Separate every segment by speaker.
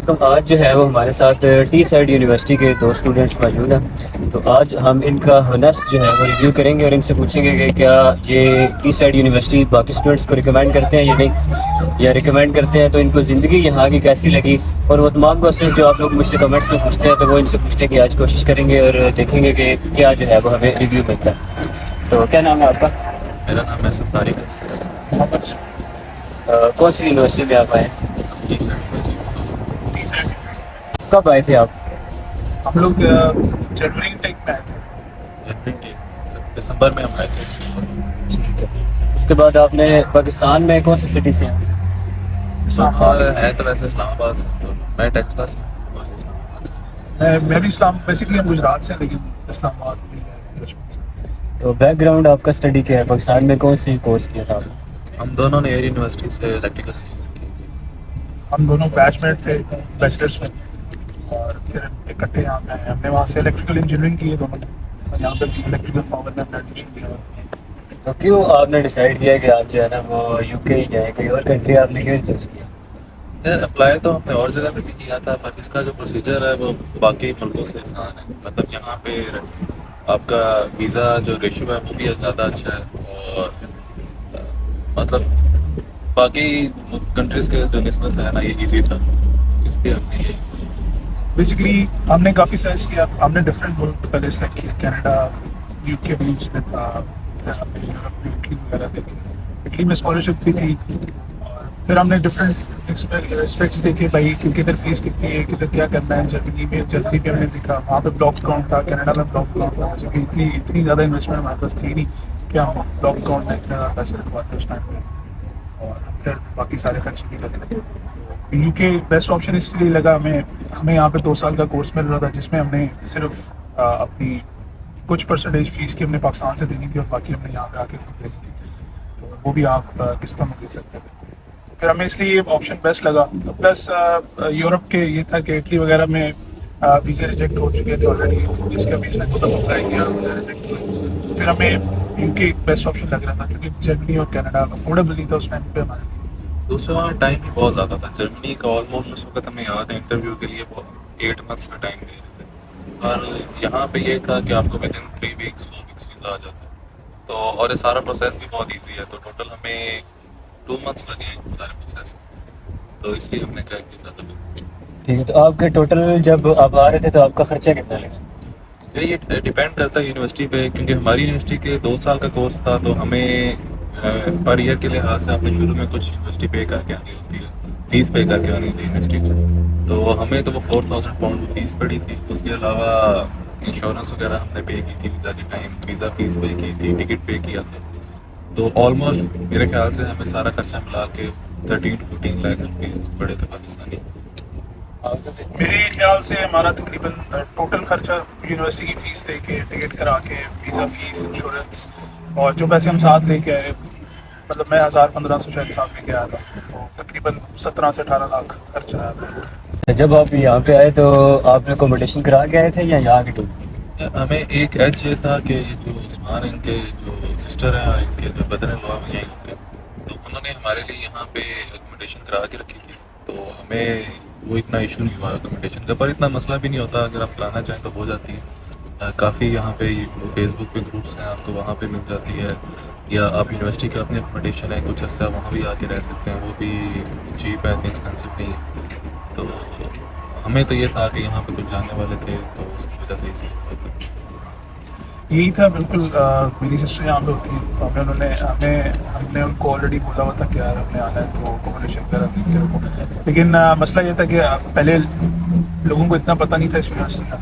Speaker 1: علیکم. آج جو ہے وہ ہمارے ساتھ ٹی سائڈ یونیورسٹی کے دو اسٹوڈنٹس موجود ہیں. تو آج ہم ان کا ہنسٹ جو ہے وہ ریویو کریں گے اور ان سے پوچھیں گے کہ کیا یہ ٹی سائڈ یونیورسٹی باقی اسٹوڈنٹس کو ریکمینڈ کرتے ہیں یا نہیں, یا ریکمینڈ کرتے ہیں تو ان کو زندگی یہاں کی کیسی لگی. اور وہ تمام کوشچنس جو آپ لوگ مجھ سے کمنٹس میں پوچھتے ہیں تو وہ ان سے پوچھنے کی آج کوشش کریں گے اور دیکھیں گے کہ کیا جو ہے وہ ہمیں ریویو ملتا ہے. تو کیا نام ہے آپ کا؟
Speaker 2: میرا نام ہے طارق ہے.
Speaker 1: کون سی یونیورسٹی میں آپ آئے ہیں؟
Speaker 2: ٹی سائڈ میں جی.
Speaker 1: کب آئے تھے آپ؟
Speaker 3: ہم لوگ جنوری ٹیک میں آئے تھے.
Speaker 2: جنوری ٹیک میں سر دسمبر میں ہم آئے تھے.
Speaker 1: ٹھیک ہے. اس کے بعد آپ نے پاکستان میں کون سی سٹی سے ہیں؟
Speaker 3: اسلام آباد سے.
Speaker 2: ہے تو ویسے اسلام آباد سے, تو میں ٹیکسلا سے ہوں اور اسلام آباد سے.
Speaker 3: میں بھی بیسکلی ہم گجرات سے ہیں لیکن اسلام آباد میں رہ رہے ہیں بچپن سے.
Speaker 1: تو بیک گراؤنڈ آپ کا اسٹڈی کیا ہے؟ پاکستان میں کون سی کورس کیا تھا آپ نے؟
Speaker 2: ہم دونوں نے ایئر یونیورسٹی سے الیکٹریکل انجینئرنگ کی.
Speaker 3: ہم دونوں بیچ میٹ تھے بیچلرس میں, اور پھر اکٹھے یہاں پہ آئے. ہم نے وہاں سے الیکٹریکل انجینئرنگ کی ہے دونوں نے, اور یہاں پہ بھی الیکٹریکل پاور میں ہم نے ایڈمیشن لیا.
Speaker 1: تو کیوں آپ نے ڈیسائیڈ کیا کہ آپ جو ہے نا وہ یو کے ہی جائیں, کوئی اور کنٹری آپ نے کیوں چوز کیا؟
Speaker 2: یار اپلائی تو ہم نے اور جگہ پہ بھی کیا تھا, پر اس کا جو پروسیجر ہے وہ باقی ملکوں سے آسان ہے. مطلب یہاں پہ آپ کا ویزا جو ریشو ہے وہ بھی زیادہ اچھا ہے, اور مطلب باقی کنٹریز کے جو نسبت ہے نا یہ ایزی تھا, اس لیے ہم نے یہ.
Speaker 3: بیسکلی ہم نے کافی سرچ کیا. ہم نے ڈفرینٹ ملک پہلے سلیکٹ کیا, کینیڈا, یو کے بھی اس میں تھا, پھر ہم نے یورپ میں اٹلی وغیرہ دیکھے. اٹلی میں اسکالرشپ بھی تھی, اور پھر ہم نے ڈفرینٹ اسپیکٹس دیکھے بھائی کہ کدھر فیس کتنی ہے, کدھر کیا کرنا ہے. جرمنی بھی ہم نے دیکھا, وہاں پہ بلاک اکاؤنٹ تھا. کینیڈا میں بلاک اکاؤنٹ تھا. بیسکلی اتنی زیادہ انویسٹمنٹ ہمارے پاس تھی نہیں کہ ہم بلاک اکاؤنٹ میں اتنے زیادہ پیسے رکھواتے اس ٹائم پہ, اور پھر باقی سارے خرچے بھی کرتے تھے. یو کے بیسٹ آپشن اس لیے لگا ہمیں یہاں پہ 2 سال کا کورس مل رہا تھا, جس میں ہم نے صرف اپنی کچھ پرسنٹیج فیس کی ہم نے پاکستان سے دینی تھی, اور باقی ہم نے یہاں پہ آ کے خود دینی تھی. تو وہ بھی آپ قسطوں میں دے سکتے تھے. پھر ہمیں اس لیے یہ آپشن بیسٹ لگا. پلس یورپ کے یہ تھا کہ اٹلی وغیرہ میں ویزے ریجیکٹ ہو چکے تھے آلریڈی, جس کا بھی اس نے خود اپلائی کیا, ویزا ریجیکٹ ہوئے. پھر ہمیں یو کے ایک بیسٹ آپشن لگ رہا تھا, کیونکہ جرمنی اور کینیڈا افورڈیبل نہیں تھا اس ٹائم پہ ہمارے لیے.
Speaker 2: دوسرا ٹائم بھی بہت زیادہ تھا. جرمنی کا آلموسٹ اس وقت ہمیں یاد ہے انٹرویو کے لیے 8 months کا ٹائم دے رہے تھے, اور یہاں پہ یہ تھا کہ آپ کو within 3 weeks 4 weeks visa آ جاتا ہے. تو اور یہ سارا پروسیس بھی بہت ایزی ہے, تو ٹوٹل ہمیں 2 months لگے ہیں سارے پروسیس, تو اس لیے ہم نے کہا کہ زیادہ
Speaker 1: ٹھیک ہے. تو آپ کے ٹوٹل جب آپ آ رہے تھے تو آپ کا خرچہ کتنا لگا؟
Speaker 2: یہ ڈیپینڈ کرتا ہے یونیورسٹی پہ, کیونکہ ہماری یونیورسٹی کے 2 سال کا کورس تھا, تو ہمیں پر ایئر کے لحاظ سے ہمیں شروع میں کچھ یونیورسٹی پے کر کے آنی ہوتی ہے, فیس پے کر کے آنی ہوتی ہے یونیورسٹی کو. تو ہمیں تو وہ 4,000 پاؤنڈ فیس پڑی تھی. اس کے علاوہ انشورنس وغیرہ ہم نے پے کی تھی ویزا کے ٹائم, ویزا فیس پے کی تھی, ٹکٹ پے کیا تھا. تو آلموسٹ میرے خیال سے ہمیں سارا خرچہ ملا کے 13 to 14 لاکھ روپیز پڑے تھے پاکستانی.
Speaker 3: میرے خیال سے ہمارا تقریباً ٹوٹل خرچہ یونیورسٹی کی فیس دے کے, ٹکٹ کرا کے, ویزا فیس, انشورنس, اور جو پیسے ہم ساتھ لے کے آئے, مطلب میں 1,000-1,500 شاید ساتھ لے کے آیا تھا, تو تقریباً 17 سے 18 لاکھ خرچہ آیا تھا.
Speaker 1: جب آپ یہاں پہ آئے تو آپ نے اکوموڈیشن کرا کے آئے تھے یا یہاں کے ٹور؟
Speaker 2: ہمیں ایک ایج یہ تھا کہ جو عثمان ان کے جو سسٹر ہیں اور ان کے جو بدر ان لا یہیں ہوتے ہیں, تو انہوں نے ہمارے لیے یہاں پہ اکوموڈیشن کرا کے رکھی تھی. تو ہمیں وہ اتنا ایشو نہیں ہوا اکوموڈیشن کا, پر اتنا مسئلہ بھی نہیں ہوتا. اگر آپ لانا چاہیں تو ہو جاتی ہے. کافی یہاں پہ فیس بک پہ گروپس ہیں, آپ کو وہاں پہ مل جاتی ہے, یا آپ یونیورسٹی کا اپنے اکوموڈیشن ہے کچھ حصہ وہاں بھی آ کے رہ سکتے ہیں, وہ بھی چیپ ہے, اتنی ایکسپینسو نہیں ہے. تو ہمیں تو یہ تھا کہ یہاں پہ کچھ جاننے والے تھے, تو اس کی وجہ سے اسی ہوا تھا.
Speaker 3: یہی تھا بالکل. میری سسٹر یہاں پہ ہوتی ہیں, تو ہم نے ان کو آلریڈی بولا ہوا تھا کہ یار ہم نے آنا ہے تو اکوموڈیشن وغیرہ دیکھ کے رکھو. لیکن مسئلہ یہ تھا کہ پہلے لوگوں کو اتنا پتہ نہیں تھا اس یونیورسٹی کا,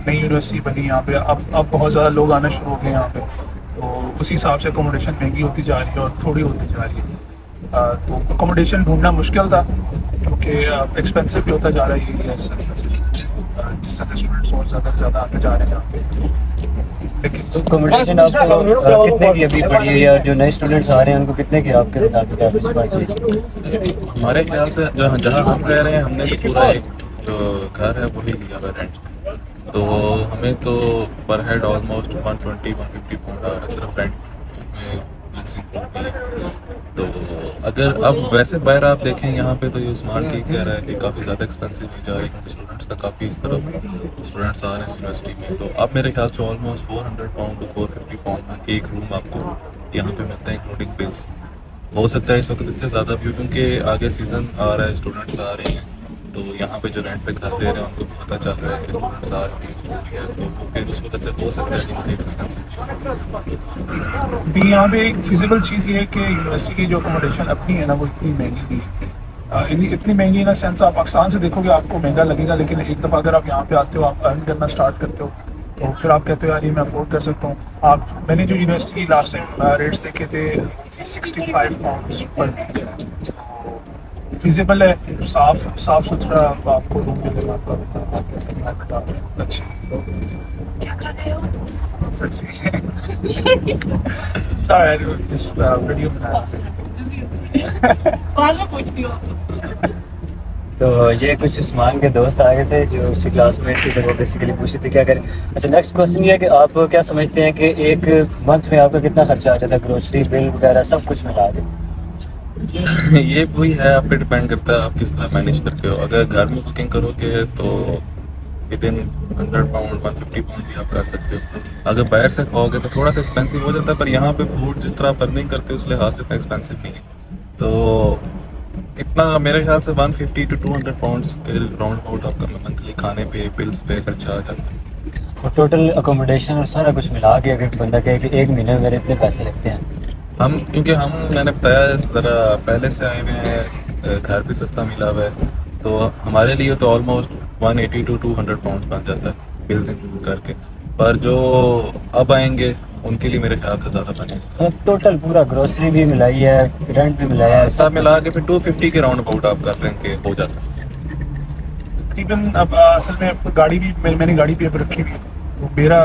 Speaker 3: نئی یونیورسٹی بنی یہاں پہ, اب بہت زیادہ لوگ آنا شروع ہو گئے یہاں پہ, تو اسی حساب سے اکوموڈیشن مہنگی ہوتی جا رہی ہے اور تھوڑی ہوتی جا رہی ہے. تو اکوموڈیشن ڈھونڈنا مشکل تھا, کیونکہ ایکسپینسو بھی ہوتا جا رہا ہے یہ ایریا جس طرح اسٹوڈنٹس اور زیادہ سے زیادہ آتے جا رہے ہیں یہاں پہ.
Speaker 1: تو اکوموڈیشن آپ کو کتنے کی ابھی پڑی ہے, یا جو نئے اسٹوڈنٹس آ رہے ہیں ان کو کتنے کی آپ کے مطابق ایوریج پڑ جائے؟
Speaker 2: ہمارے خیال سے جہاں ہم رہ رہے ہیں, ہم نے تو پورا ایک جو گھر ہے وہی لیا ہوا رینٹ, تو ہمیں تو پر ہیڈ آلموسٹ 120-150 پاؤنڈ آ رہا ہے صرف رینٹ. اس میں پروسیسنگ فوڈ بھی ہے. تو اگر اب ویسے باہر آپ دیکھیں یہاں پہ تو یہ عثمان ٹھیک کہہ رہا ہے کہ کافی زیادہ ایکسپینسو ہے جا رہی ہے اسٹوڈنٹس کا کافی اس طرف اسٹوڈنٹس آ رہے ہیں اس یونیورسٹی میں. تو اب میرے خیال سے آلموسٹ 400 پاؤنڈ ٹو 450 پاؤنڈ میں ایک روم آپ کو یہاں پہ ملتا ہے انکلوڈنگ بلس. ہو سکتا ہے اس وقت اس سے زیادہ بھی ہو کیونکہ آگے سیزن آ رہا ہے, اسٹوڈنٹس آ رہے ہیں, تو یہاں پہ جو رینٹ پہ گھر دے رہے ہیں ان کو بھی پتہ چل رہا ہے کہ اسٹوڈنٹس آ رہے ہیں چھوٹی ہے, تو پھر اس وجہ سے ہو سکتا ہے کہ مزید ایکسپینسو
Speaker 3: بھی یہاں پہ ایک فیزیبل چیز یہ ہے کہ یونیورسٹی کی جو اکوموڈیشن اپنی ہے نا وہ اتنی مہنگی نہیں ہے. اتنی مہنگی نا سینس آپ پاکستان سے دیکھو گے آپ کو مہنگا لگے گا, لیکن ایک دفعہ اگر آپ یہاں پہ آتے ہو, آپ ارن کرنا اسٹارٹ کرتے ہو, تو پھر آپ کہتے ہو یار یہ میں افورڈ کر سکتا ہوں. آپ میں نے جو یونیورسٹی کی لاسٹ ٹائم ریٹس دیکھے تھے 65 پاؤنڈس پر ویک. فیزیبل ہے, صاف ستھرا آپ کو روم ملے گا, اچھی ویڈیو بنا
Speaker 1: تو یہ کچھ عثمان کے دوست آ گئے تھے جو اسی کلاس میٹ تھے, تو وہ بیسیکلی پوچھتے تھے کیا کریں. اچھا نیکسٹ کوشچن یہ ہے کہ آپ کیا سمجھتے ہیں کہ ایک منتھ میں آپ کا کتنا خرچہ آ جاتا ہے, گروسری بل وغیرہ سب کچھ ملا کے؟
Speaker 2: یہ وہی ہے, آپ پہ ڈپینڈ کرتا ہے آپ کس طرح مینیج کرتے ہو. اگر گھر میں کوکنگ کرو گے تو ودن 100 پاؤنڈ 150 پاؤنڈ بھی آپ کر سکتے ہو. اگر باہر سے کھاؤ گے تو تھوڑا سا ایکسپینسو ہو جاتا ہے, پر یہاں پہ فوڈ جس طرح آپ ارننگ کرتے ہو اس لحاظ سے اتنا ایکسپینسو نہیں ہے. تو اتنا میرے خیال سے 150 to 200 پاؤنڈس کے راؤنڈ اباؤٹ آپ کا منتھلی کھانے پہ بلس پہ خرچہ آ جاتا ہے.
Speaker 1: اور ٹوٹل اکوموڈیشن اور سارا کچھ ملا کے اگر بندہ کہے کہ ایک مہینے میں میرے اتنے پیسے لگتے ہیں,
Speaker 2: کیونکہ میں نے بتایا اس طرح پہلے سے آئے ہوئے ہیں, گھر بھی سستا ملا ہوا ہے, تو ہمارے لیے تو آلموسٹ 180 to 200 پاؤنڈ بن جاتا ہے بلز انکلوڈ کر کے. پر جو اب آئیں گے ان کے لیے میرے خیال سے زیادہ بنے گا.
Speaker 1: ٹوٹل پورا گروسری بھی ملائی ہے, رینٹ بھی ملایا ہے,
Speaker 2: سب ملا کے پھر 250 کے راؤنڈ اباؤٹ آپ کر لیں کہ ہو جاتا ہے.
Speaker 3: تقریباً اب اصل میں گاڑی بھی میں نے گاڑی بھی اب رکھی ہوئی ہے, تو میرا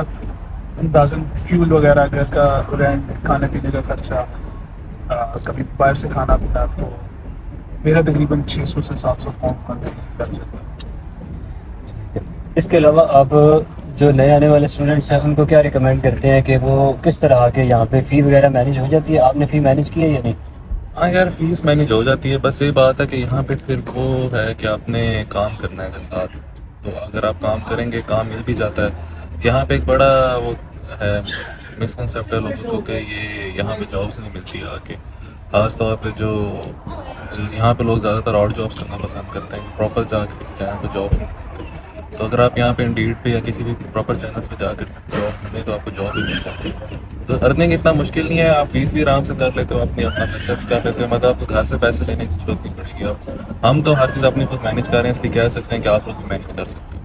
Speaker 3: اندازاً فیول وغیرہ, گھر کا رینٹ, کھانے پینے کا خرچہ, کبھی باہر سے کھانا پینا, تو میرا تقریباً 600 سے 700 پاؤنڈ منتھلی لگ جاتا ہے.
Speaker 1: اس کے علاوہ آپ جو نئے آنے والے اسٹوڈنٹس ہیں ان کو کیا ریکمینڈ کرتے ہیں کہ وہ کس طرح آ کے یہاں پہ فی وغیرہ مینیج ہو جاتی ہے؟ آپ نے فی مینیج کی ہے یا نہیں؟
Speaker 2: ہاں یار فیس مینیج ہو جاتی ہے, بس یہ بات ہے کہ یہاں پہ پھر وہ ہے کہ آپ نے کام کرنا ہے ساتھ, تو اگر آپ کام کریں گے کام مل بھی جاتا ہے. یہاں پہ ایک بڑا وہ ہے مسکنسیپٹ ہے لوگوں کو کہ یہ یہاں پہ جابس نہیں ملتی آ کے, خاص طور پہ جو یہاں پہ لوگ زیادہ تر آؤٹ جابس کرنا پسند کرتے ہیں, پراپر جا کے کسی چینل پہ جاب. تو اگر آپ یہاں پہ انڈیڈ پہ یا کسی بھی پراپر چینلس پہ جا کر جاب کریں تو آپ کو جاب بھی مل جاتی ہے. تو ارننگ اتنا مشکل نہیں ہے, آپ فیس بھی آرام سے کر لیتے ہو, اپنا خرچہ بھی کر لیتے ہو, مطلب آپ کو گھر سے پیسے لینے کی ضرورت نہیں پڑے گی. ہم تو ہر چیز اپنی خود مینیج کر رہے ہیں, اس لیے کہہ سکتے ہیں کہ آپ لوگ بھی مینیج کر سکتے ہیں.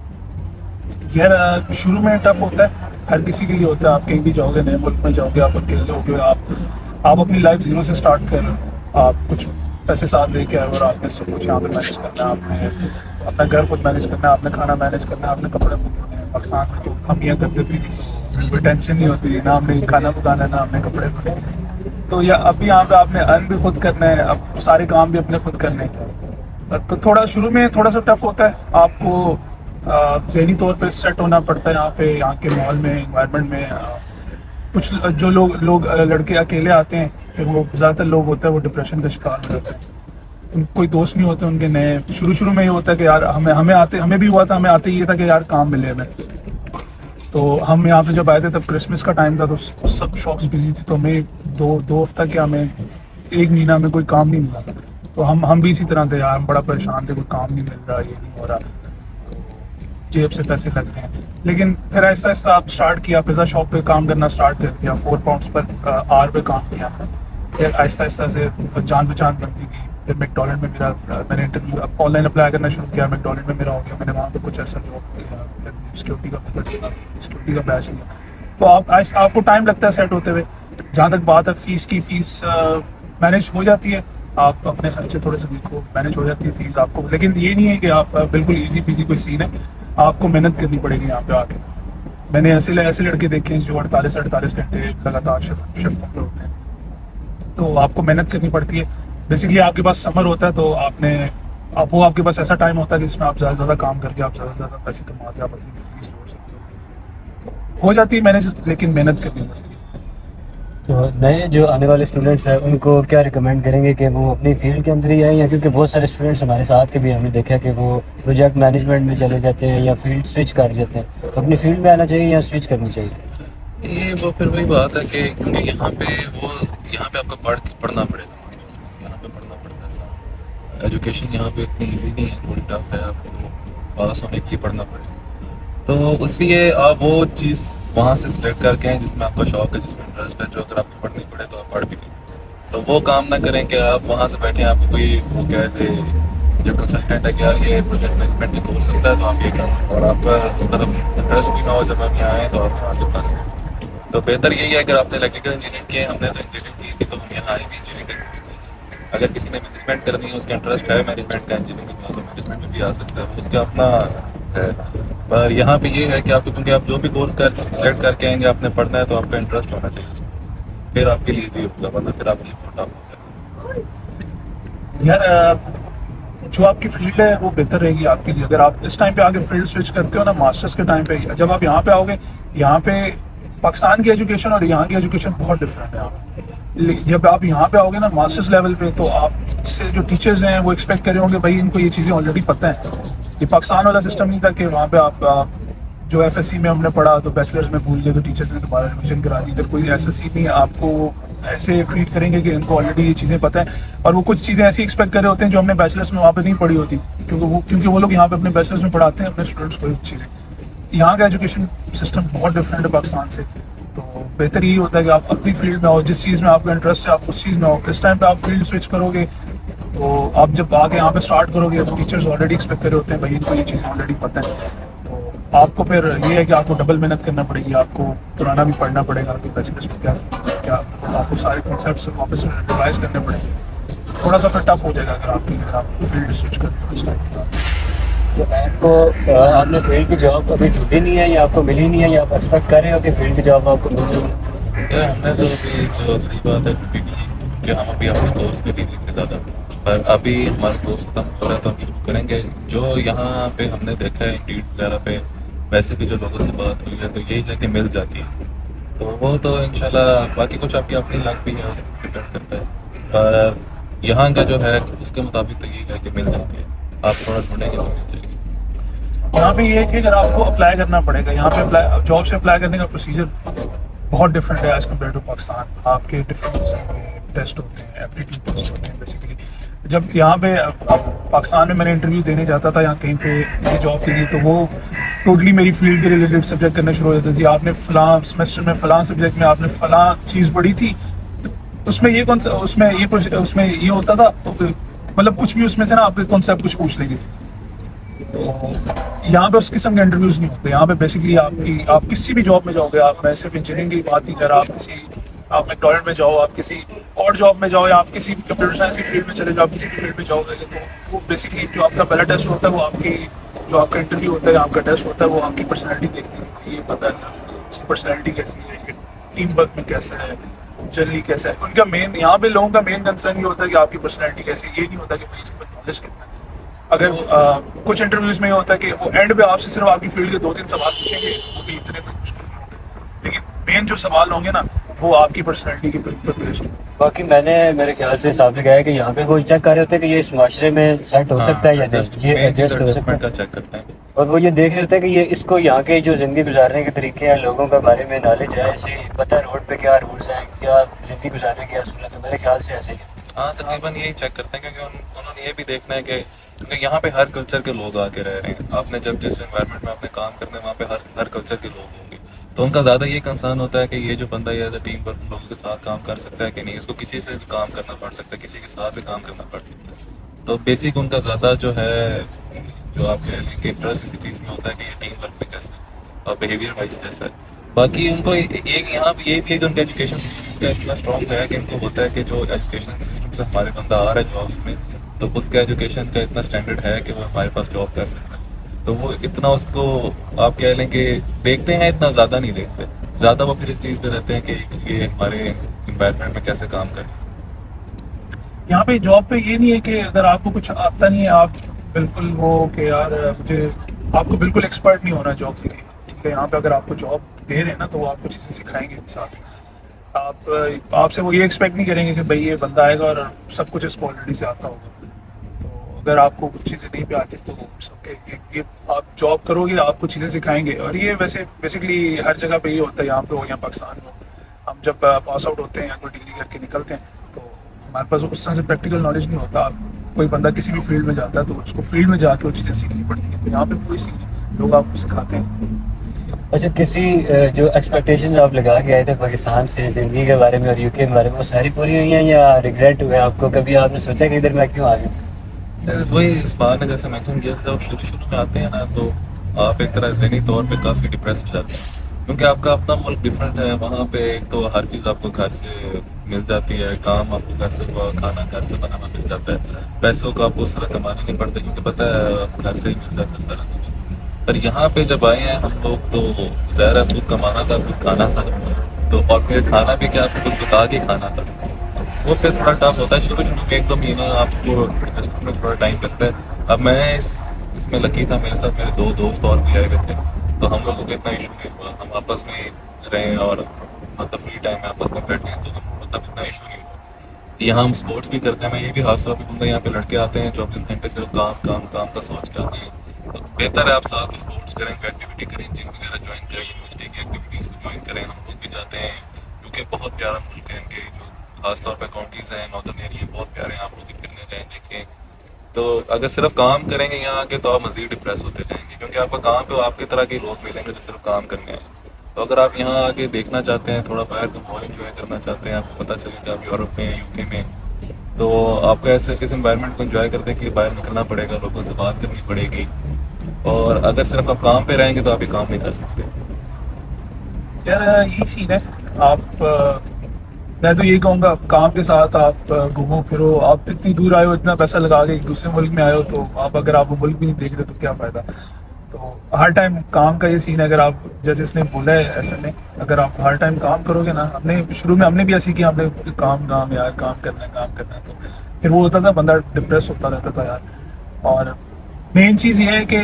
Speaker 3: یار شروع میں ٹف ہوتا ہے, ہر کسی کے لیے ہوتا ہے. آپ کہیں بھی جاؤ گے, نئے ملک میں جاؤ گے, آپ اکیلے ہو گے, آپ اپنی لائف زیرو سے اسٹارٹ کر رہے ہو, آپ کچھ پیسے ساتھ لے کے آئے اور آپ نے سب کچھ یہاں پہ مینیج کرنا ہے. آپ نے اپنا گھر خود مینیج کرنا ہے, آپ نے کھانا مینیج کرنا ہے, آپ نے کپڑے خود دھونے ہیں. پاکستان میں تو ہم یہاں کر دیتی تھی تو کوئی ٹینشن نہیں ہوتی, نہ ہم نے کھانا پکانا ہے, نہ ہم نے کپڑے دھونے. تو اب یہاں پہ آپ نے ارن بھی خود کرنا ہے, اب سارے کام بھی اپنے خود کرنے ہیں. تو تھوڑا شروع میں تھوڑا سا ٹف ہوتا ہے, آپ کو ذہنی طور پہ سیٹ ہونا پڑتا ہے یہاں پہ, یہاں کے ماحول میں, انوائرمنٹ میں. کچھ جو لوگ لڑکے اکیلے آتے ہیں, پھر وہ زیادہ تر لوگ ہوتے ہیں وہ ڈپریشن کا شکار ہو جاتے ہیں, کوئی دوست نہیں ہوتے ان کے نئے. شروع میں یہ ہوتا ہے کہ یار ہمیں بھی ہوا تھا, ہمیں آتے یہ تھا کہ یار کام ملے ہمیں. تو ہم یہاں پہ جب آئے تھے تب کرسمس کا ٹائم تھا, تو سب شاپس بزی تھی, تو ہمیں دو ہفتہ کیا ہمیں 1 مہینہ میں کوئی کام نہیں ملا. تو ہم بھی اسی طرح تھے یار, ہم بڑا پریشان تھے, کوئی کام نہیں مل رہا, یہ نہیں ہو رہا, جیب سے پیسے لگ رہے ہیں. لیکن پھر آہستہ آہستہ آپ اسٹارٹ کیا, پیزا شاپ پہ کام کرنا اسٹارٹ کر دیا, 4 پاؤنڈس پر آور پہ کام کیا ہم نے. پھر آہستہ آہستہ سے جان پہچان بنتی گئی. پھر میکڈونلڈ میں میں نے انٹرویو آن لائن اپلائی کرنا شروع کیا, میکڈونلڈ میں میرا ہو گیا, میں نے وہاں پہ کچھ عرصہ جاب کیا, پھر سیکورٹی کا پتہ چلا, سیکورٹی کا بیچ لیا. تو آپ کو ٹائم لگتا ہے سیٹ ہوتے ہوئے. جہاں تک بات ہے فیس کی, فیس مینیج ہو جاتی ہے, آپ اپنے خرچے تھوڑے سے دیکھو, مینیج ہو جاتی ہے فیس آپ کو. لیکن یہ نہیں ہے کہ آپ بالکل ایزی پیزی کوئی سین ہے, آپ کو محنت کرنی پڑے گی یہاں پہ آ کے. میں نے ایسے لڑکے دیکھے ہیں جو 48 گھنٹے لگاتار شفٹ کر ہوتے ہیں, تو آپ کو محنت کرنی پڑتی ہے. بیسکلی آپ کے پاس سمر ہوتا ہے, تو آپ کے پاس ایسا ٹائم ہوتا ہے کہ جس میں آپ زیادہ سے زیادہ کام کر کے آپ زیادہ سے زیادہ پیسے کماتے, آپ اپنی فیس جوڑ سکتے ہو. ہو جاتی ہے مینیج, لیکن محنت کرنی پڑتی ہے.
Speaker 1: تو نئے جو آنے والے اسٹوڈنٹس ہیں ان کو کیا ریکمینڈ کریں گے کہ وہ اپنی فیلڈ کے اندر ہی آئیں، یا کیونکہ بہت سارے اسٹوڈنٹس ہمارے ساتھ کے بھی ہم نے دیکھا کہ وہ پروجیکٹ مینجمنٹ میں چلے جاتے ہیں یا فیلڈ سوئچ کر جاتے ہیں، تو اپنی فیلڈ میں آنا چاہیے یا سوئچ کرنی چاہیے؟
Speaker 2: یہ وہ پھر وہی بات ہے کہ کیونکہ یہاں پہ آپ کو پڑھنا پڑے گا ماسٹرس میں، یہاں پہ پڑھنا پڑتا ہے ساتھ. ایجوکیشن یہاں پہ اتنی ایزی نہیں ہے، تھوڑی ٹف ہے، آپ کو پاس ہونے کے لیے پڑھنا پڑے گا. تو اس لیے آپ وہ چیز وہاں سے سلیکٹ کر کے ہیں جس میں آپ کا شوق ہے، جس میں انٹرسٹ ہے، جو اگر آپ کو پڑھنی پڑے تو آپ پڑھ بھی لیں. تو وہ کام نہ کریں کہ آپ وہاں سے بیٹھیں، آپ کو کوئی وہ کہہ دے جو کنسلٹنٹ ہے کہ یار یہ پروجیکٹ مینجمنٹ کے کورس سستا ہے تو آپ یہ کریں، اور آپ کا اس طرف انٹرسٹ بھی نہ ہو جب ہم یہاں آئیں تو آپ یہاں سے پاس لیں. تو بہتر یہی ہے کہ آپ نے الیکٹریکل انجینئرنگ کی ہے، ہم نے تو انجینئرنگ کی تھی تو ہم یہاں آئے بھی انجینئرنگ کے کورس لیں. اگر کسی نے مینجمنٹ کرنی ہے، اس کا انٹرسٹ ہے مینجمنٹ کا، انجینئرنگ کا، تو مینجمنٹ میں بھی آ سکتا ہے، اس کا اپنا ہے. پر یہاں پہ یہ ہے کہ آپ کو، کیونکہ آپ جو بھی کورس سلیکٹ کر کے آئیں گے، آپ نے پڑھنا ہے تو آپ کا انٹرسٹ ہونا چاہیے اس کورس میں، پھر آپ کے لیے ایزی ہوگا، ورنہ پھر آپ کے لیے بہت ٹف ہوگا.
Speaker 3: یار جو آپ کی فیلڈ ہے وہ بہتر رہے گی آپ کے لیے. اگر آپ اس ٹائم پہ آگے فیلڈ سوئچ کرتے ہو نا ماسٹرس کے ٹائم پہ، جب آپ یہاں پہ آؤ گے، یہاں پہ پاکستان کی ایجوکیشن اور یہاں کی ایجوکیشن بہت ڈفرینٹ ہے. جب آپ یہاں پہ آؤ گے نا ماسٹرس لیول پہ، تو آپ سے جو ٹیچرز ہیں وہ ایکسپیکٹ کر رہے ہوں گے بھائی ان کو یہ چیزیں آلریڈی پتہ ہیں. یہ پاکستان والا سسٹم نہیں تھا کہ وہاں پہ آپ جو ایف ایس سی میں ہم نے پڑھا تو بیچلرز میں بھول گئے تو ٹیچرز نے دوبارہ ریویژن کرا دی. ادھر کوئی ایس ایس سی نہیں ہے، آپ کو ایسے ٹریٹ کریں گے کہ ان کو آلریڈی یہ چیزیں پتہ ہیں، اور وہ کچھ چیزیں ایسی ایکسپیکٹ کر رہے ہوتے ہیں جو ہم نے بیچلرس میں وہاں پہ نہیں پڑھی ہوتی، کیونکہ وہ لوگ یہاں پہ اپنے بیچلرس میں پڑھاتے ہیں اپنے اسٹوڈنٹس کو یہ چیزیں. یہاں کا ایجوکیشن سسٹم بہت ڈفرینٹ ہے پاکستان سے. تو بہتر یہی ہوتا ہے کہ آپ اپنی فیلڈ میں آؤ، جس چیز میں آپ کا انٹرسٹ ہے آپ اس چیز میں آؤ. اس ٹائم پہ آپ فیلڈ سوئچ کرو گے تو آپ جب آ کے یہاں پہ اسٹارٹ کرو گے تو ٹیچرز آلریڈی ایکسپیکٹ کر رہے ہوتے ہیں بھائی ان کو یہ چیزیں آلریڈی پتہ ہیں. تو آپ کو پھر یہ ہے کہ آپ کو ڈبل محنت کرنا پڑے گی، آپ کو پرانا بھی پڑھنا پڑے گا کہ بیچلرس میں کیا آپ کو سارے کنسیپٹس واپس ریوائز کرنے پڑیں گے. تھوڑا سا پھر ٹف ہو جائے گا اگر آپ فیلڈ سوئچ کرتے ہو اس ٹائم.
Speaker 1: تو آپ کو آپ نے فیلڈ کی جاب ابھی ڈھونڈی نہیں ہے یا آپ کو ملی نہیں ہے، یا آپ ایکسپیکٹ کر رہے ہو کہ فیلڈ کی جاب آپ کو مل جائے گی؟
Speaker 2: یار ہم نے تو ابھی جو صحیح بات ہے ڈھونڈی نہیں ہے، کیونکہ ہم ابھی اپنے کورس میں بزی تھے زیادہ. پر ابھی ہمارا کورس ختم ہو رہا ہے تو ہم شروع کریں گے. جو یہاں پہ ہم نے دیکھا ہے انڈیڈ وغیرہ پہ، ویسے بھی جو لوگوں سے بات ہوئی ہے تو یہی ہے کہ مل جاتی ہے. تو وہ تو انشاءاللہ باقی کچھ آپ کی اپنی لک بھی ہے، اس پہ ڈپینڈ کرتا ہے. پر یہاں کا جو ہے اس کے مطابق تو یہی ہے کہ مل جاتی ہے، آپ تھوڑا ڈھونڈیں گے تو مل جائے گی.
Speaker 3: یہاں پہ یہ ہے کہ اگر آپ کو اپلائی کرنا پڑے گا، یہاں پہ جاب سے اپلائی کرنے کا پروسیجر بہت ڈفرینٹ ہے ایز کمپیئر ٹو پاکستان. آپ کے ڈفرینٹ قسم کے ٹیسٹ ہوتے ہیں، ایپٹیٹیوڈ ٹیسٹ ہوتے ہیں بیسیکلی. جب یہاں پہ اب پاکستان میں میں نے انٹرویو دینے جاتا تھا یا کہیں پہ کسی جاب کے لیے، تو وہ ٹوٹلی میری فیلڈ کے ریلیٹڈ سبجیکٹ کرنا شروع ہو جاتا تھی. آپ نے فلاں سیمسٹر میں فلاں سبجیکٹ میں آپ نے فلاں چیز پڑھی تھی، اس میں یہ کون سا اس میں یہ ہوتا تھا، تو مطلب کچھ بھی اس میں سے نا آپ کے کانسیپٹ کچھ پوچھ لیں گے. تو یہاں پہ اس قسم کے انٹرویوز نہیں ہوتے. یہاں پہ بیسکلی آپ کسی بھی جاب میں جاؤ گے، آپ میں صرف انجینئرنگ کی بات نہیں کر رہا، آپ میکڈونلڈ میں جاؤ، آپ کسی اور جاب میں جاؤ، یا آپ کسی کمپیوٹر سائنس کی فیلڈ میں چلے جاؤ، کسی بھی فیلڈ میں جاؤ گے، تو وہ بیسکلی جو آپ کا پہلا ٹیسٹ ہوتا ہے وہ جو آپ کا انٹرویو ہوتا ہے، آپ کا ٹیسٹ ہوتا ہے، وہ آپ کی پرسنالٹی دیکھتے ہیں کہ یہ پتہ ہے اس کی پرسنالٹی کیسی ہے، یہ ٹیم ورک میں کیسا ہے، جنرلی کیسا ہے. ان کا مین یہاں پہ لوگوں کا مین کنسرن یہ ہوتا ہے کہ آپ کی پرسنالٹی کیسی ہے. یہ نہیں ہوتا کہ بھائی اس کے پاس نالج کتنا ہے. اگر کچھ انٹرویوز میں یہ ہوتا ہے کہ وہ اینڈ پہ آپ سے صرف آپ کی فیلڈ کے 2-3 سوال پوچھیں گے، وہ بھی اتنے کوئی مشکل نہیں ہوں گے، لیکن مین جو سوال ہوں گے نا وہ آپ کی پرسنالٹی کے اوپر بیسڈ ہوں گے.
Speaker 1: باقی میں نے میرے خیال سے صاحب نے کہ یہاں پہ وہ چیک کر رہے ہوتے ہیں کہ یہ اس معاشرے میں سیٹ ہو سکتا ہے یا یہ ایڈجسٹ ہو سکتا
Speaker 2: ایڈجسٹمنٹ کا
Speaker 1: ہے،
Speaker 2: چیک کرتے ہیں.
Speaker 1: اور وہ یہ دیکھ رہے ہوتے ہیں کہ یہ اس کو یہاں کے جو زندگی گزارنے کے طریقے ہیں، لوگوں کے بارے میں نالج ہے، اسے پتہ ہے روڈ پہ کیا رولز ہیں، کیا زندگی گزارنے کی اصولت ہے. میرے خیال سے ایسے ہی ہے.
Speaker 2: ہاں تقریباً یہی چیک کرتے ہیں، کیونکہ انہوں نے یہ بھی دیکھنا ہے کہ کیونکہ یہاں پہ ہر کلچر کے لوگ آ کے رہ رہے ہیں. آپ نے جب جس انوائرمنٹ میں آپ نے کام کرنا ہے وہاں پہ ہر کلچر کے لوگ ہوں گے، تو ان کا زیادہ یہ کنسرن ہوتا ہے کہ یہ جو بندہ یہ ایز اے ٹیم ورک لوگوں کے ساتھ کام کر سکتا ہے کہ نہیں، اس کو کسی سے بھی کام کرنا پڑ سکتا ہے، کسی کے ساتھ بھی کام کرنا پڑ سکتا ہے. تو بیسک ان کا زیادہ جو ہے، جو آپ کہہ لیں کہ انٹرسٹ اسی چیز میں ہوتا ہے کہ یہ ٹیم ورک میں کیسا ہے اور بیہیویئر وائز کیسا ہے. باقی ان کو ایک یہاں پہ یہ بھی ہے کہ ان کا ایجوکیشن سسٹم کا اتنا اسٹرانگ ہے کہ ان کو ہوتا ہے کہ جو ایجوکیشن سسٹم سے ہمارے بندہ آ رہا ہے جابس میں، تو اس کا ایجوکیشن کا اتنا اسٹینڈرڈ ہے کہ وہ ہمارے پاس جاب کر سکتا ہے. تو وہ اتنا اس کو آپ کہہ لیں کہ دیکھتے ہیں، اتنا زیادہ نہیں دیکھتے. زیادہ وہ پھر اس چیز پہ رہتے ہیں کہ یہ ہمارے انوائرمنٹ میں کیسے کام کریں.
Speaker 3: یہاں پہ جاب پہ یہ نہیں ہے کہ اگر آپ کو کچھ آتا نہیں ہے آپ بالکل وہ کہ یار مجھے آپ کو بالکل ایکسپرٹ نہیں ہونا جاب کے لیے. ٹھیک ہے، یہاں پہ اگر آپ کو جاب دے رہے ہیں نا تو وہ آپ کو چیزیں سکھائیں گے بھی ساتھ. آپ سے وہ یہ ایکسپیکٹ نہیں کریں گے کہ بھائی یہ بندہ آئے گا اور سب کچھ اس کو آلریڈی سے آتا ہوگا. تو اگر آپ کو کچھ چیزیں نہیں بھی آتی تو یہ آپ جاب کرو گے, آپ کو چیزیں سکھائیں گے. اور یہ ویسے بیسکلی ہر جگہ پہ یہ ہوتا ہے, یہاں پہ ہو یا پاکستان میں ہو. ہم جب پاس آؤٹ ہوتے ہیں یا کوئی ڈگری کر کے نکلتے ہیں تو ہمارے پاس اس طرح سے پریکٹیکل نالج نہیں ہوتا. کوئی بندہ کسی بھی فیلڈ میں جاتا ہے تو اس کو فیلڈ میں جا کے وہ چیزیں سیکھنی پڑتی ہیں. تو یہاں پہ پوری سیکھنی, لوگ آپ کو سکھاتے ہیں.
Speaker 1: اچھا, کسی جو ایکسپیکٹیشن آپ لگا کے آئے تھے پاکستان سے زندگی کے بارے میں اور یو کے کے بارے میں, وہ ساری پوری ہوئی ہیں یا ریگریٹ ہوئے آپ کو؟ کبھی آپ نے سوچا کہ ادھر میں کیوں آ گیا؟
Speaker 2: وہی اس بار نے جیسے مینشن کیا تھا, جب شروع میں آتے ہیں نا تو آپ ایک طرح ذہنی طور پہ کافی ڈپریس ہو جاتے ہیں, کیونکہ آپ کا اپنا ملک ڈفرینٹ ہے. وہاں پہ ایک تو ہر چیز آپ کو گھر سے مل جاتی ہے, کام آپ کو گھر سے ہوا, کھانا گھر سے بنا ہوا مل جاتا ہے, پیسوں کا آپ کو اس طرح کمانا نہیں پڑتا کیونکہ پتہ ہے آپ گھر سے ہی مل جاتا ہے سارا کچھ. پر یہاں پہ جب آئے ہیں ہم لوگ تو ظاہر ہے خود کمانا تھا, خود کھانا تھا, تو اور پھر کھانا بھی کیا خود پکا کے کھانا تھا. وہ پھر تھوڑا ٹف ہوتا ہے شروع میں, ایک دو مہینہ آپ کو ایڈجسٹمنٹ میں تھوڑا ٹائم لگتا ہے. اب میں اس میں لکی تھا, میرے ساتھ میرے 2 دوست اور بھی آئے ہوئے تھے, تو ہم لوگوں کو اتنا ایشو نہیں ہوا. ہم آپس میں رہے اور مطلب فری ٹائم میں آپس میں بیٹھے ہیں, تو ہم مطلب اتنا ایشو نہیں ہوا. یہاں ہم اسپورٹس بھی کرتے ہیں. میں یہ بھی خاص طور پہ بولوں گا, یہاں پہ لڑکے آتے ہیں 24 گھنٹے صرف کام کام کام کا سوچ کے آتے ہیں. تو بہتر ہے آپ ساتھ اسپورٹس کریں, ایکٹیویٹی کریں, جم وغیرہ جوائن کریں, یونیورسٹی کی ایکٹیویٹیز کو جوائن کریں. ہم لوگ بھی جاتے ہیں کیونکہ بہت پیارا ملک ہے ان کے, جو خاص طور پہ کاؤنٹیز ہیں, نارتھرن ایریا بہت پیارے ہیں. آپ لوگ بھی پھرنے جائیں, دیکھیں. تو اگر صرف کام کریں گے یہاں آ کے تو آپ مزید ڈپریس ہوتے جائیں گے, کیونکہ آپ کا کام پہ آپ کی طرح کے لوگ ملیں گے جو صرف کام کرنے ہیں. تو اگر آپ یہاں آ کے دیکھنا چاہتے ہیں, تھوڑا باہر کا ماحول انجوائے کرنا چاہتے ہیں, آپ کو پتہ چلے کہ آپ یورپ میں ہیں, یو کے میں, تو آپ کو ایسے اس انوائرمنٹ کو انجوائے کرتے ہیں کہ باہر نکلنا پڑے گا, لوگوں سے بات کرنی پڑے گی. اور اگر صرف آپ کام پہ رہیں گے تو آپ یہ کام نہیں کر سکتے.
Speaker 3: یار یہی سین ہے. آپ میں تو یہی کہوں گا, کام کے ساتھ آپ گھومو پھرو. آپ اتنی دور آئے ہو, اتنا پیسہ لگا کے ایک دوسرے ملک میں آئے ہو, تو آپ اگر آپ وہ ملک بھی نہیں دیکھ رہے تو کیا فائدہ. تو ہر ٹائم کام کا یہ سین ہے. اگر آپ جیسے اس نے بولا ہے ایسے میں, اگر آپ ہر ٹائم کام کرو گے نا, شروع میں ہم نے بھی ایسے کیا, ہم نے کام یار کام کرنا ہے, تو پھر وہ ہوتا تھا بندہ ڈپریس ہوتا رہتا تھا یار. اور مین چیز یہ ہے کہ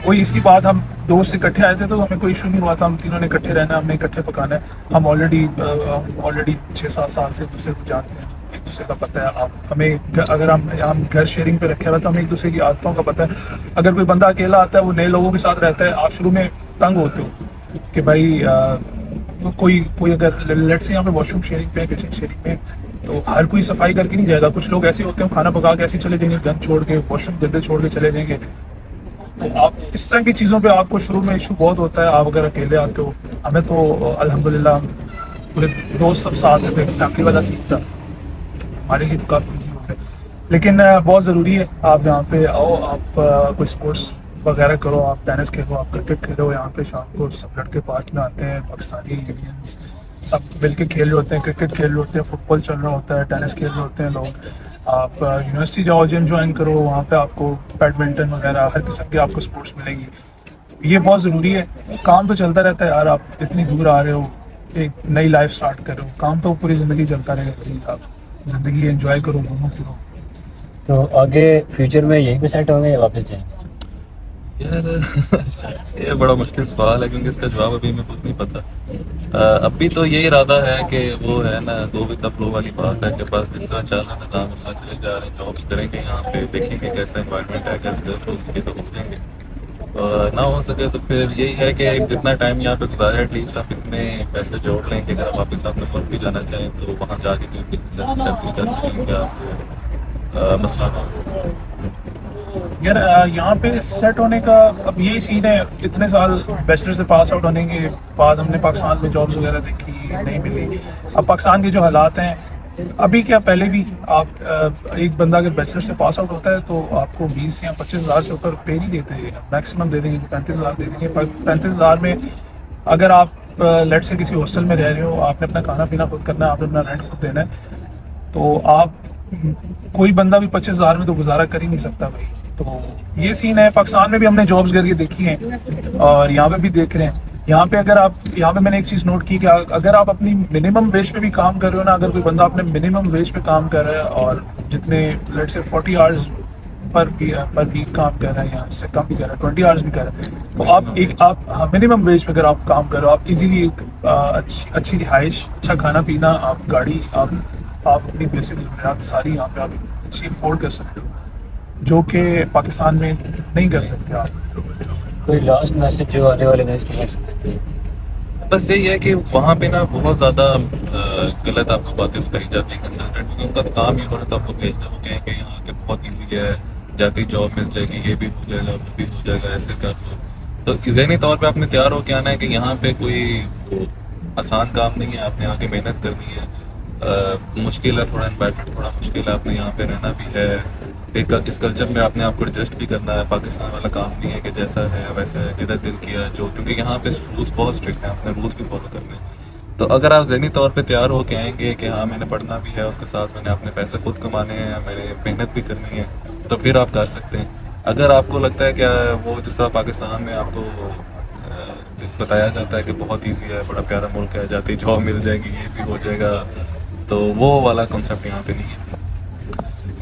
Speaker 3: وہی اس کی بات, ہم دوست اکٹھے آئے تھے تو ہمیں کوئی ایشو نہیں ہوا تھا. ہم تینوں نے اکٹھے رہنا ہے, ہم نے اکٹھے پکانا ہے. ہم آلریڈی 6-7 سال سے ایک دوسرے کو جانتے ہیں, ایک دوسرے کا پتہ ہے. ہمیں اگر ہم گھر شیئرنگ پہ رکھے ہوا تو ہمیں ایک دوسرے کی عادتوں کا پتہ ہے. اگر کوئی بندہ اکیلا آتا ہے, وہ نئے لوگوں کے ساتھ رہتا ہے, آپ شروع میں تنگ ہوتے ہو کہ بھائی کوئی اگر لیٹ سے یہاں پہ واش روم شیئرنگ پہ, کچن شیئرنگ پہ, تو ہر کوئی صفائی کر کے نہیں جائے گا. کچھ لوگ ایسے ہوتے ہیں کھانا پکا کے ایسے چلے جائیں گے, گن چھوڑ کے, واش روم گندے چھوڑ کے چلے جائیں گے. تو آپ اس طرح کی چیزوں پہ آپ کو شروع میں ایشو بہت ہوتا ہے. آپ اگر اکیلے آتے ہو, ہمیں تو الحمدللہ پورے دوست سب ساتھ ہیں, ایک فیملی والا سین تھا, ہمارے لیے تو کافی ایزی ہو گیا. لیکن بہت ضروری ہے آپ یہاں پہ آؤ, آپ کوئی اسپورٹس وغیرہ کرو, آپ ٹینس کھیلو, آپ کرکٹ کھیلو. یہاں پہ شام کو سب لڑکے پارک میں آتے ہیں, پاکستانی انڈینس سب مل کے کھیل رہے ہوتے ہیں, کرکٹ کھیل رہے ہوتے ہیں, فٹ بال چل رہا ہوتا ہے, ٹینس کھیل رہے ہوتے ہیں لوگ. آپ یونیورسٹی جاؤ, جم جوائن کرو, وہاں پہ آپ کو بیڈمنٹن وغیرہ ہر قسم کے آپ کو اسپورٹس ملیں گی. یہ بہت ضروری ہے. کام تو چلتا رہتا ہے یار, آپ اتنی دور آ رہے ہو, ایک نئی لائف سٹارٹ کر رہے ہو, کام تو پوری زندگی چلتا رہے گا. بھائی آپ زندگی انجوائے کرو, گھومو پھرو.
Speaker 1: تو آگے فیوچر میں یہیں پہ سیٹ ہوں گے یا واپس جائیں؟
Speaker 2: یار یہ بڑا مشکل سوال ہے, کیونکہ اس کا جواب ابھی ہمیں خود نہیں پتا. ابھی تو یہی ارادہ ہے کہ وہ ہے نا, دو بھی تفلو والی بات ہے کہ بس جس طرح چل رہا ہے نظام اس طرح چلے جا رہے ہیں, جابس کریں گے یہاں پہ, دیکھیں گے کیسا انوائرمنٹ ہے, اگر رزلٹ ہو سکے تو ہو جائیں گے, نہ ہو سکے تو پھر یہی ہے کہ جتنا ٹائم یہاں پہ گزارے ایٹ لیسٹ آپ اتنے پیسے جوڑ لیں کہ اگر آپ واپس اپنے ملک بھی جانا چاہیں تو وہاں جا کے کوئی بزنس اسٹیبلش کر سکیں کہ آپ کو مسئلہ نہ ہو.
Speaker 3: یار یہاں پہ سیٹ ہونے کا اب یہی سین ہے. اتنے سال بیچلر سے پاس آؤٹ ہونے کے بعد ہم نے پاکستان میں جابس وغیرہ دیکھی, نہیں ملی. اب پاکستان کے جو حالات ہیں ابھی, کیا پہلے بھی آپ ایک بندہ اگر بیچلر سے پاس آؤٹ ہوتا ہے تو آپ کو 20 یا 25 ہزار سے اوپر پے نہیں دیتے, میکسیمم دے دیں گے 35 ہزار دے دیں گے. 35 ہزار میں اگر آپ لیٹ سے کسی ہاسٹل میں رہ رہے ہو, آپ نے اپنا کھانا پینا خود کرنا ہے, آپ نے اپنا رینٹ خود دینا ہے, تو آپ کوئی بندہ بھی 25 ہزار میں تو گزارا کر ہی نہیں سکتا بھائی. تو یہ سین ہے. پاکستان میں بھی ہم نے جابس کر کے دیکھی ہیں اور یہاں پہ بھی دیکھ رہے ہیں. یہاں پہ میں نے ایک چیز نوٹ کی کہ اگر آپ اپنی منیمم ویج پہ بھی کام کر رہے ہو نا, اگر کوئی بندہ اپنے منیمم ویج پہ کام کر رہا ہے اور جتنے لیٹ سے 40 آورس پر ویک کام کر رہے ہیں یا اس سے کم بھی کر رہے ہیں, 20 آورس بھی کر رہے ہیں, تو آپ منیمم ویج پہ اگر آپ کام کر رہے ہو, آپ ایزیلی اچھی رہائش، اچھا کھانا پینا، آپ گاڑی، آپ اپنی بیسک ضروریات ساری یہاں پہ آپ اچھی افورڈ کر سکتے ہو، جو کہ پاکستان میں نہیں کر سکتے آپ.
Speaker 1: کوئی لاسٹ میسج جو آنے والے نیکسٹ اسٹوڈنٹس.
Speaker 2: بس یہی ہے کہ وہاں پہ نا بہت زیادہ غلط آپ کو باتیں بتائی جاتی ہیں کنسلٹنٹ، کیونکہ ان کا کام ہی ہونا تھا آپ کو بھیجنا. وہ کہیں کہ یہاں کے بہت ایزی ہے، جاتی جاب مل جائے گی، یہ بھی ہو جائے گا، وہ بھی ہو جائے گا، ایسے کر لو. تو ذہنی طور پہ آپ نے تیار ہو کے آنا ہے کہ یہاں پہ کوئی آسان کام نہیں ہے، آپ نے آ کے محنت کرنی ہے. مشکل ہے تھوڑا، انوائرمنٹ تھوڑا مشکل ہے، آپ نے یہاں پہ رہنا بھی ہے. ایک اس کلچر میں آپ نے آپ کو ایڈجسٹ بھی کرنا ہے. پاکستان والا کام نہیں ہے کہ جیسا ہے ویسا ہے، جدھر دل کیا جو، کیونکہ یہاں پہ رولس بہت اسٹرکٹ ہیں، آپ نے رولس بھی فالو کرنے ہیں. تو اگر آپ ذہنی طور پہ تیار ہو کے آئیں گے کہ ہاں میں نے پڑھنا بھی ہے، اس کے ساتھ میں نے اپنے پیسے خود کمانے ہیں، میں نے محنت بھی کرنی ہے، تو پھر آپ کر سکتے ہیں. اگر آپ کو لگتا ہے کہ وہ جس طرح پاکستان میں آپ کو بتایا جاتا ہے کہ بہت ایزی ہے، بڑا پیارا ملک ہے، جاتی جاب مل جائے گی، یہ بھی ہو جائے گا، تو وہ والا کنسیپٹ یہاں پہ نہیں ہے.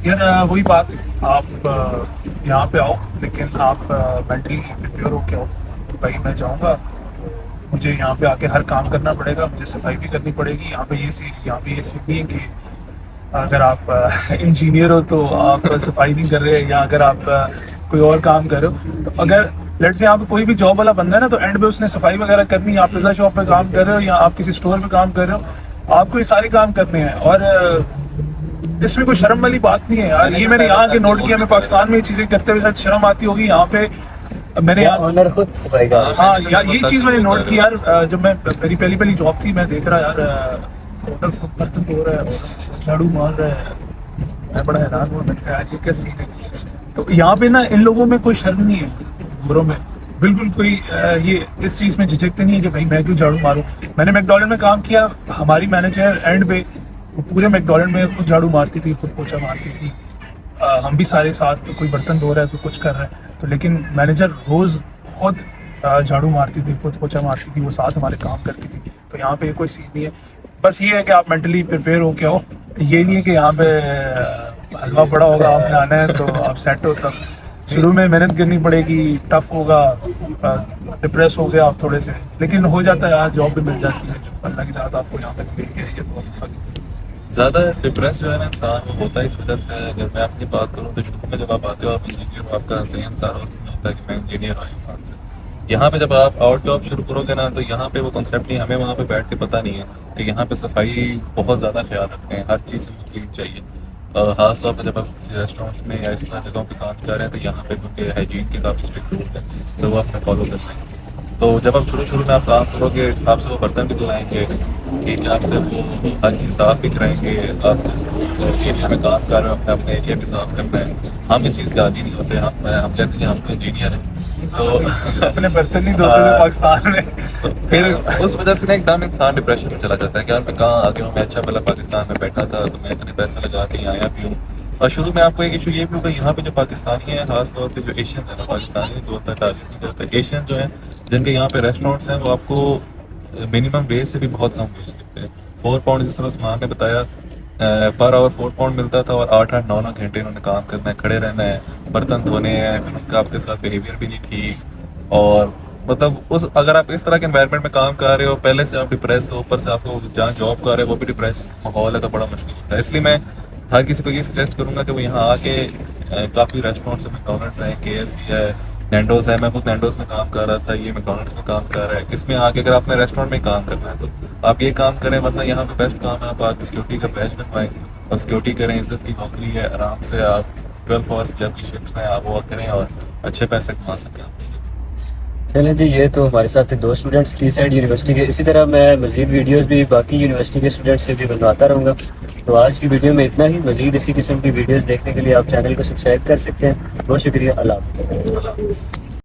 Speaker 3: یار وہی بات، آپ یہاں پہ آؤ لیکن آپ مینٹلی پریپیئر ہو کے آؤ کہ بھائی میں جاؤں گا تو مجھے یہاں پہ آ کے ہر کام کرنا پڑے گا، مجھے صفائی بھی کرنی پڑے گی. یہاں پہ یہ سیکھنی ہے کہ اگر آپ انجینئر ہو تو آپ صفائی نہیں کر رہے، یا اگر آپ کوئی اور کام کر رہے ہو تو اگر لیٹ سے یہاں پہ کوئی بھی جاب والا بندہ ہے نا، تو اینڈ پہ اس نے صفائی وغیرہ کرنی ہے. آپ پیزا شاپ پہ کام کر رہے ہو یا آپ کسی اسٹور پہ کام کر رہے ہو، آپ کو یہ سارے کام کرنے ہیں. اور اس میں کوئی شرم والی بات نہیں ہے یار. یہ میں نے یہاں کے نوٹ کیا، میں پاکستان میں یہ چیزیں کرتے ہوئے شاید شرم آتی ہوگی، یہاں پہ میں نے
Speaker 1: آنر خود صفائی کا.
Speaker 3: ہاں یہ چیز میں نے نوٹ کی یار. جب میں میری پہلی جاب تھی، میں دیکھ رہا یار ہوٹل خود برتن دھو رہا ہے اور جھاڑو مار رہا ہے. میں بڑا حیران ہوا، میں نے کہا یار یہ کیا سین ہے. تو یہاں پہ نا ان لوگوں میں کوئی شرم نہیں ہے، گوروں میں بالکل کوئی یہ اس چیز میں جھجکتے نہیں ہے کہ بھائی میں کیوں جھاڑو ماروں. میں نے میکڈونلڈ میں کام کیا، ہماری مینیجر اینڈ پہ وہ پورے میکڈونلڈ میں خود جھاڑو مارتی تھی، خود پوچھا مارتی تھی. ہم بھی سارے ساتھ، کوئی برتن دھو رہا ہے، کوئی کچھ کر رہا ہے، تو لیکن مینیجر روز خود جھاڑو مارتی تھی، خود پوچھا مارتی تھی، وہ ساتھ ہمارے کام کرتی تھی. تو یہاں پہ کوئی سین نہیں ہے. بس یہ ہے کہ آپ مینٹلی پریپیئر ہو کے آؤ. یہ نہیں ہے کہ یہاں پہ حلوہ پڑا ہوگا، آپ نے آنا ہے تو آپ سیٹ ہو. سب شروع میں محنت کرنی پڑے گی، ٹف ہوگا، ڈپریس ہو گیا آپ تھوڑے سے، لیکن ہو جاتا ہے یار. جاب بھی مل جاتی ہے جب اللہ کے ساتھ آپ کو یہاں تک لے کے آئی ہے تو
Speaker 2: زیادہ ڈپریس جو ہے نا انسان، وہ ہوتا ہے اس وجہ سے. اگر میں اپنی بات کروں تو شروع میں جب آپ آتے ہو، آپ انجینئر ہو، آپ کا ذہن سارا اس میں ہوتا ہے کہ میں انجینئر آئی ہوں سے. یہاں پہ جب آپ آؤٹ جاب شروع کرو گے نا، تو یہاں پہ وہ کنسیپٹ نہیں. ہمیں وہاں پہ بیٹھ کے پتہ نہیں ہے کہ یہاں پہ صفائی بہت زیادہ خیال رکھتے ہیں، ہر چیز سے کلین چاہیے. خاص طور پہ جب آپ کسی ریسٹورینٹس میں یا اس طرح جگہوں پہ کام کر رہے ہیں، تو یہاں پہ کیونکہ ہائیجین کے کافی اسٹرکٹ رول ہیں، تو وہ آپ نے فالو کرتے ہیں. تو جب آپ شروع میں آپ کام کرو گے، آپ سے وہ برتن بھی دھلائیں گے، ٹھیک ہے، آپ سے وہ ہر چیز صاف بھی کرائیں گے. آپ جس ایریا میں کام کر رہے ہو، اپنے ایریا بھی صاف کرنا ہے. ہم اس چیز کے عادی نہیں ہوتے، ہم کہتے ہیں ہم تو انجینئر ہیں، تو
Speaker 3: اپنے برتن نہیں دھوتے تھے پاکستان میں.
Speaker 2: پھر اس وجہ سے نا ایک دم انسان ڈپریشن میں چلا جاتا ہے کہ یار میں کہاں آ گیا ہوں. میں اچھا پہلے پاکستان میں بیٹھا تھا، تو میں اتنے پیسے لگا کے یہاں آیا بھی ہوں. اور شروع میں آپ کو ایک ایشو یہ بھی ہوگا، یہاں پہ جو پاکستانی ہیں، خاص طور پہ جو ایشینز ہیں نا، پاکستانی تو اتنا ٹارگیٹ نہیں کرتا. ایشینز جو ہیں جن کے یہاں پہ ریسٹورینٹس ہیں، وہ آپ کو منیمم ویج سے بھی بہت کم ویج دیتے ہیں. 4 پاؤنڈ جس طرح عثمان نے بتایا، پر آور 4 پاؤنڈ ملتا تھا، اور 8-9 گھنٹے انہوں نے کام کرنا ہے، کھڑے رہنا ہے، برتن دھونے ہیں. پھر ان کا آپ کے ساتھ بیہیویئر بھی نہیں ٹھیک. اور مطلب اگر آپ اس طرح کے انوائرمنٹ میں کام کر رہے ہو، پہلے سے آپ ڈپریس ہو، اوپر سے آپ کو جہاں جاب کر رہے ہو وہ بھی ڈپریس ماحول ہے، تو بڑا مشکل ہوتا ہے. اس لیے میں ہر کسی کو یہ سجیسٹ کروں گا کہ وہ یہاں آ کے کافی ریسٹورینٹس ہیں، میکڈونلڈس ہیں، KFC ہے، نینڈوز ہے. میں خود نینڈوز میں کام کر رہا تھا، یہ میکڈونلڈس میں کام کر رہا ہے. اس میں آ کے اگر آپ نے ریسٹورینٹ میں کام کرنا ہے تو آپ یہ کام کریں، ورنہ یہاں پہ بیسٹ کام ہے آپ آ کے سیکورٹی کا بیچ بنوائیں اور سیکورٹی کریں. عزت کی نوکری ہے، آرام سے آپ 12 آورس کی آپ کی شفٹس ہیں، آپ وہ کریں اور اچھے پیسے کما سکیں آپ اس سے.
Speaker 1: چلیں جی، یہ تو ہمارے ساتھ 2 اسٹوڈنٹس ٹی سائڈ یونیورسٹی کے. اسی طرح میں مزید ویڈیوز بھی باقی یونیورسٹی کے اسٹوڈنٹس سے بھی بنواتا رہوں گا. تو آج کی ویڈیو میں اتنا ہی. مزید اسی قسم کی ویڈیوز دیکھنے کے لیے آپ چینل کو سبسکرائب کر سکتے ہیں. بہت شکریہ. اللہ حافظ.
Speaker 2: اللہ حافظ.